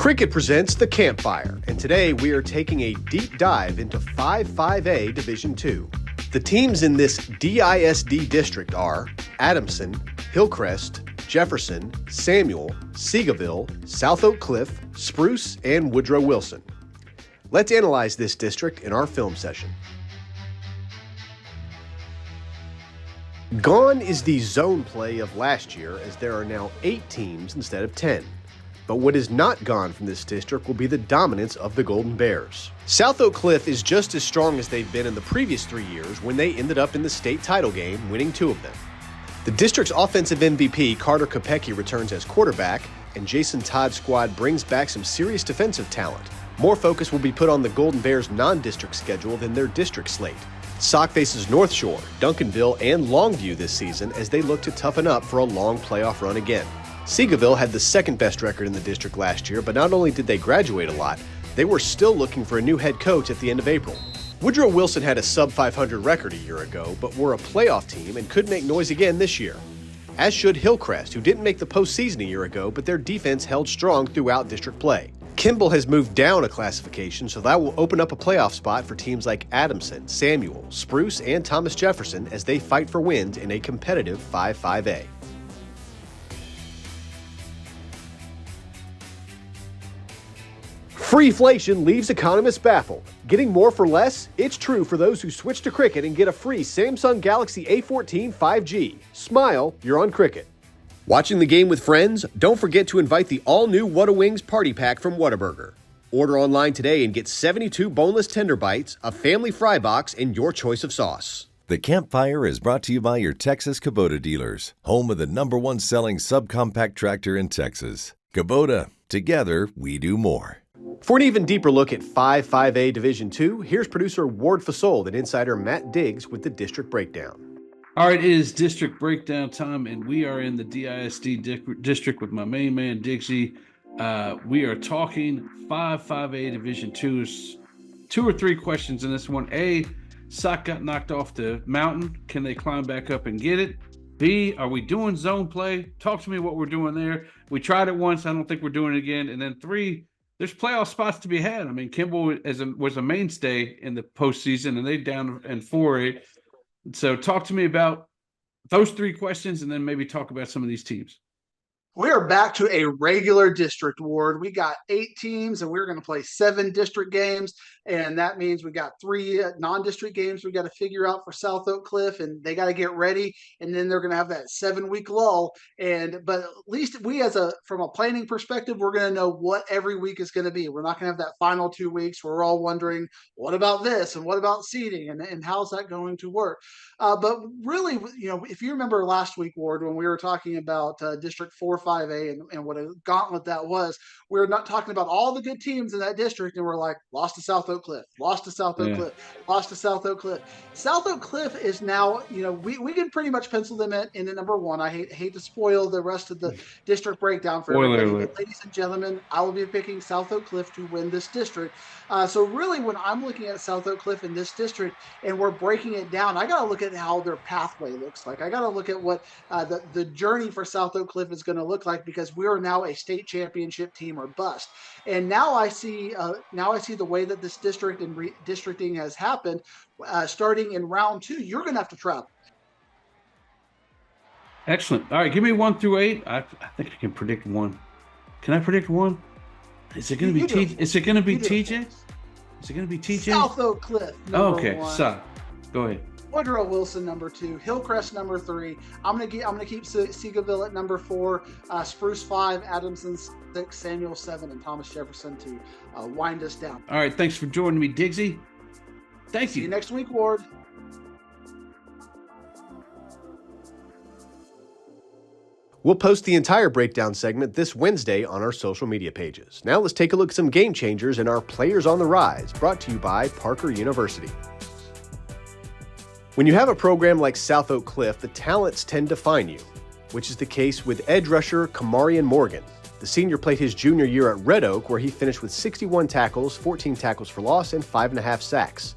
Cricket presents The Campfire, and today we are taking a deep dive into 5A Division II. The teams in this DISD district are Adamson, Hillcrest, Jefferson, Samuel, Seagoville, South Oak Cliff, Spruce, and Woodrow Wilson. Let's analyze this district in our film session. Gone is the zone play of last year, as there are now 8 teams instead of 10. But what is not gone from this district will be the dominance of the Golden Bears. South Oak Cliff is just as strong as they've been in the previous 3 years when they ended up in the state title game, winning 2 of them. The district's offensive MVP, Carter Kopecki, returns as quarterback, and Jason Todd's squad brings back some serious defensive talent. More focus will be put on the Golden Bears' non-district schedule than their district slate. Sauk faces North Shore, Duncanville, and Longview this season as they look to toughen up for a long playoff run again. Seagoville had the second best record in the district last year, but not only did they graduate a lot, they were still looking for a new head coach at the end of April. Woodrow Wilson had a sub-500 record a year ago, but were a playoff team and could make noise again this year. As should Hillcrest, who didn't make the postseason a year ago, but their defense held strong throughout district play. Kimball has moved down a classification, so that will open up a playoff spot for teams like Adamson, Samuel, Spruce, and Thomas Jefferson as they fight for wins in a competitive 5A. Freeflation leaves economists baffled. Getting more for less? It's true for those who switch to Cricket and get a free Samsung Galaxy A14 5G. Smile, you're on Cricket. Watching the game with friends? Don't forget to invite the all-new What Wings Party Pack from Whataburger. Order online today and get 72 boneless tender bites, a family fry box, and your choice of sauce. The Campfire is brought to you by your Texas Kubota dealers, home of the #1 selling subcompact tractor in Texas. Kubota, together we do more. For an even deeper look at 5A Division II, here's producer Ward Fasold and insider Matt Diggs with the district breakdown. All right, it is district breakdown time, and we are in the DISD district with my main man, Diggsy. We are talking 5A Division II's 2 or 3 questions in this one. A, Sauk got knocked off the mountain. Can they climb back up and get it? B, are we doing zone play? Talk to me what we're doing there. We tried it once. I don't think we're doing it again. And then 3, there's playoff spots to be had. I mean, Kimball was a mainstay in the postseason, and they down in 4A. So talk to me about those 3 questions, and then maybe talk about some of these teams. We are back to a regular district, Ward. We got 8 teams, and we're going to play 7 district games. And that means we got 3 non-district games we got to figure out for South Oak Cliff, and they got to get ready. And then they're going to have that 7-week lull. But at least we, from a planning perspective, we're going to know what every week is going to be. We're not going to have that final 2 weeks where we're all wondering, what about this and what about seeding and how's that going to work? But really, if you remember last week, Ward, when we were talking about District 4, 5A and what a gauntlet that was, we were not talking about all the good teams in that district, and we're like, lost to South Oak Cliff, lost to South Oak Cliff, lost to South Oak Cliff. South Oak Cliff is now, we can pretty much pencil them in the number 1. I hate to spoil the rest of the district breakdown for everybody. But ladies and gentlemen, I will be picking South Oak Cliff to win this district. So really, when I'm looking at South Oak Cliff in this district and we're breaking it down, I got to look at how their pathway looks like. I got to look at what the journey for South Oak Cliff is going to look like, because we are now a state championship team or bust. And now I see the way that this district and redistricting has happened. Starting in round 2, you're going to have to travel. Excellent. All right, give me 1 through 8. I think I can predict 1. Can I predict 1? Is it going to be TJ? Is it going to be TJ? Is it going to be TJ? South Oak Cliff. Okay, 1. so go ahead. Woodrow Wilson, number 2. Hillcrest, number 3. I'm gonna keep Seagoville at number 4. Spruce 5. Adamson 6. Samuel 7. And Thomas Jefferson to wind us down. All right, thanks for joining me, Diggsy. Thank you. See you next week, Ward. We'll post the entire breakdown segment this Wednesday on our social media pages. Now let's take a look at some game changers in our Players on the Rise, brought to you by Parker University. When you have a program like South Oak Cliff, the talents tend to find you, which is the case with edge rusher Kamarian Morgan. The senior played his junior year at Red Oak, where he finished with 61 tackles, 14 tackles for loss, and 5.5 sacks.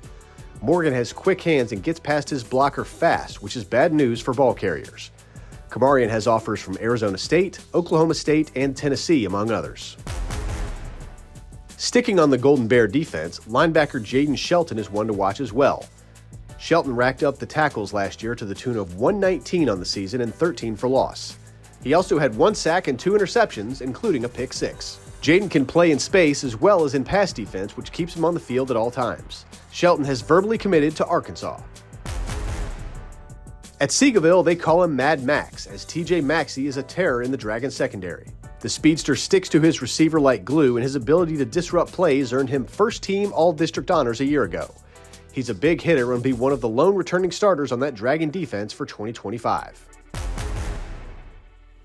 Morgan has quick hands and gets past his blocker fast, which is bad news for ball carriers. Kamarian has offers from Arizona State, Oklahoma State, and Tennessee, among others. Sticking on the Golden Bear defense, linebacker Jaden Shelton is one to watch as well. Shelton racked up the tackles last year to the tune of 119 on the season and 13 for loss. He also had 1 sack and 2 interceptions, including a pick 6. Jaden can play in space as well as in pass defense, which keeps him on the field at all times. Shelton has verbally committed to Arkansas. At Seagoville, they call him Mad Max, as TJ Maxey is a terror in the Dragon secondary. The speedster sticks to his receiver like glue, and his ability to disrupt plays earned him first-team All-District honors a year ago. He's a big hitter and will be one of the lone returning starters on that Dragon defense for 2025.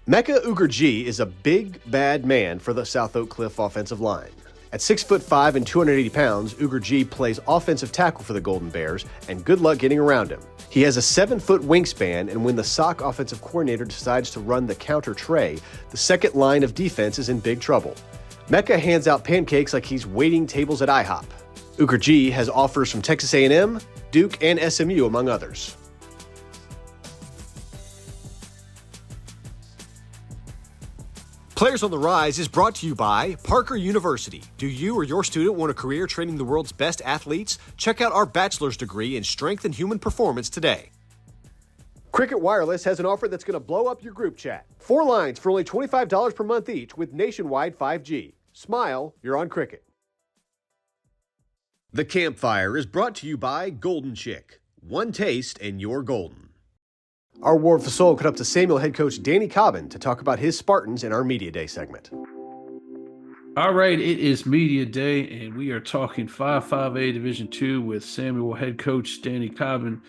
Mecca Ugerji is a big, bad man for the South Oak Cliff offensive line. At 6'5" and 280 pounds, Ugerji plays offensive tackle for the Golden Bears, and good luck getting around him. He has a 7-foot wingspan, and when the SOC offensive coordinator decides to run the counter tray, the second line of defense is in big trouble. Mecca hands out pancakes like he's waiting tables at IHOP. Ugerji has offers from Texas A&M, Duke, and SMU, among others. Players on the Rise is brought to you by Parker University. Do you or your student want a career training the world's best athletes? Check out our bachelor's degree in strength and human performance today. Cricket Wireless has an offer that's going to blow up your group chat. 4 lines for only $25 per month each with nationwide 5G. Smile, you're on Cricket. The Campfire is brought to you by Golden Chick. One taste and you're golden. Our War of the Soul cut up to Samuel head coach Danny Cobbin to talk about his Spartans in our Media Day segment. All right, it is Media Day, and we are talking 5A Division II with Samuel head coach Danny Cobbin.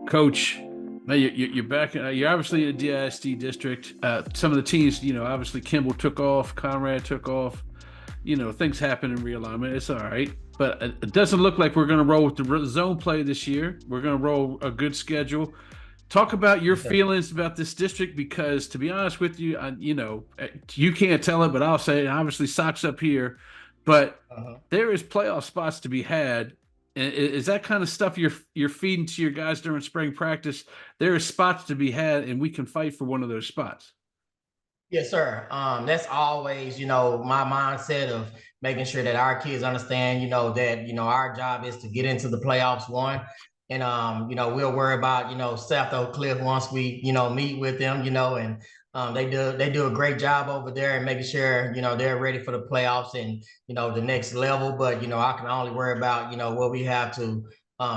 Coach, man, you're back. You're obviously in the DISD district. Some of the teams, obviously Kimball took off, Conrad took off. Things happen in realignment. It's all right. But it doesn't look like we're going to roll with the zone play this year. We're going to roll a good schedule. Talk about your feelings about this district, because to be honest with you, you can't tell it, but I'll say it. Obviously, Sox up here, but there is playoff spots to be had. Is that kind of stuff you're feeding to your guys during spring practice? There are spots to be had, and we can fight for one of those spots. Yes, sir. That's always, my mindset of making sure that our kids understand, that, our job is to get into the playoffs, one. And, we'll worry about, South Oak Cliff once we, meet with them, and they do a great job over there and making sure, they're ready for the playoffs and, the next level. But, I can only worry about, what we have to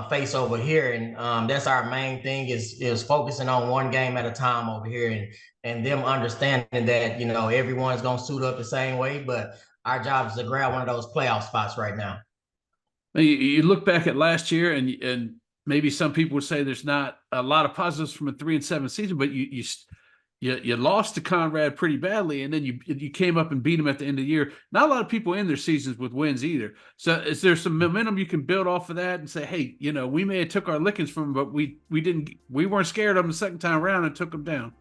face over here. And that's our main thing is focusing on one game at a time over here and them understanding that, everyone's going to suit up the same way. But our job is to grab one of those playoff spots right now. You look back at last year and maybe some people would say there's not a lot of positives from a 3-7 season, but you lost to Conrad pretty badly, and then you came up and beat them at the end of the year. Not a lot of people end their seasons with wins either. So is there some momentum you can build off of that and say, hey, we may have took our lickings from them, but we weren't scared of them the second time around and took them down.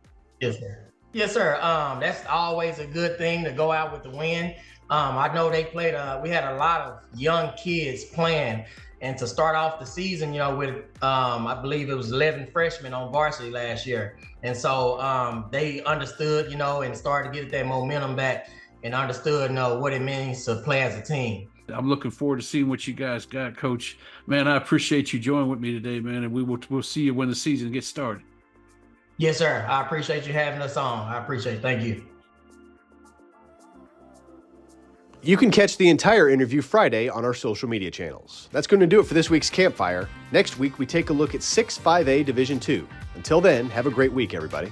Yes, sir. Yes, sir. That's always a good thing to go out with the win. I know they played. We had a lot of young kids playing. And to start off the season, with I believe it was 11 freshmen on varsity last year. And so they understood, and started to get that momentum back and understood, what it means to play as a team. I'm looking forward to seeing what you guys got, Coach. Man, I appreciate you joining with me today, man. And we'll see you when the season gets started. Yes, sir. I appreciate you having us on. I appreciate it. Thank you. You can catch the entire interview Friday on our social media channels. That's going to do it for this week's Campfire. Next week, we take a look at 6-5A Division II. Until then, have a great week, everybody.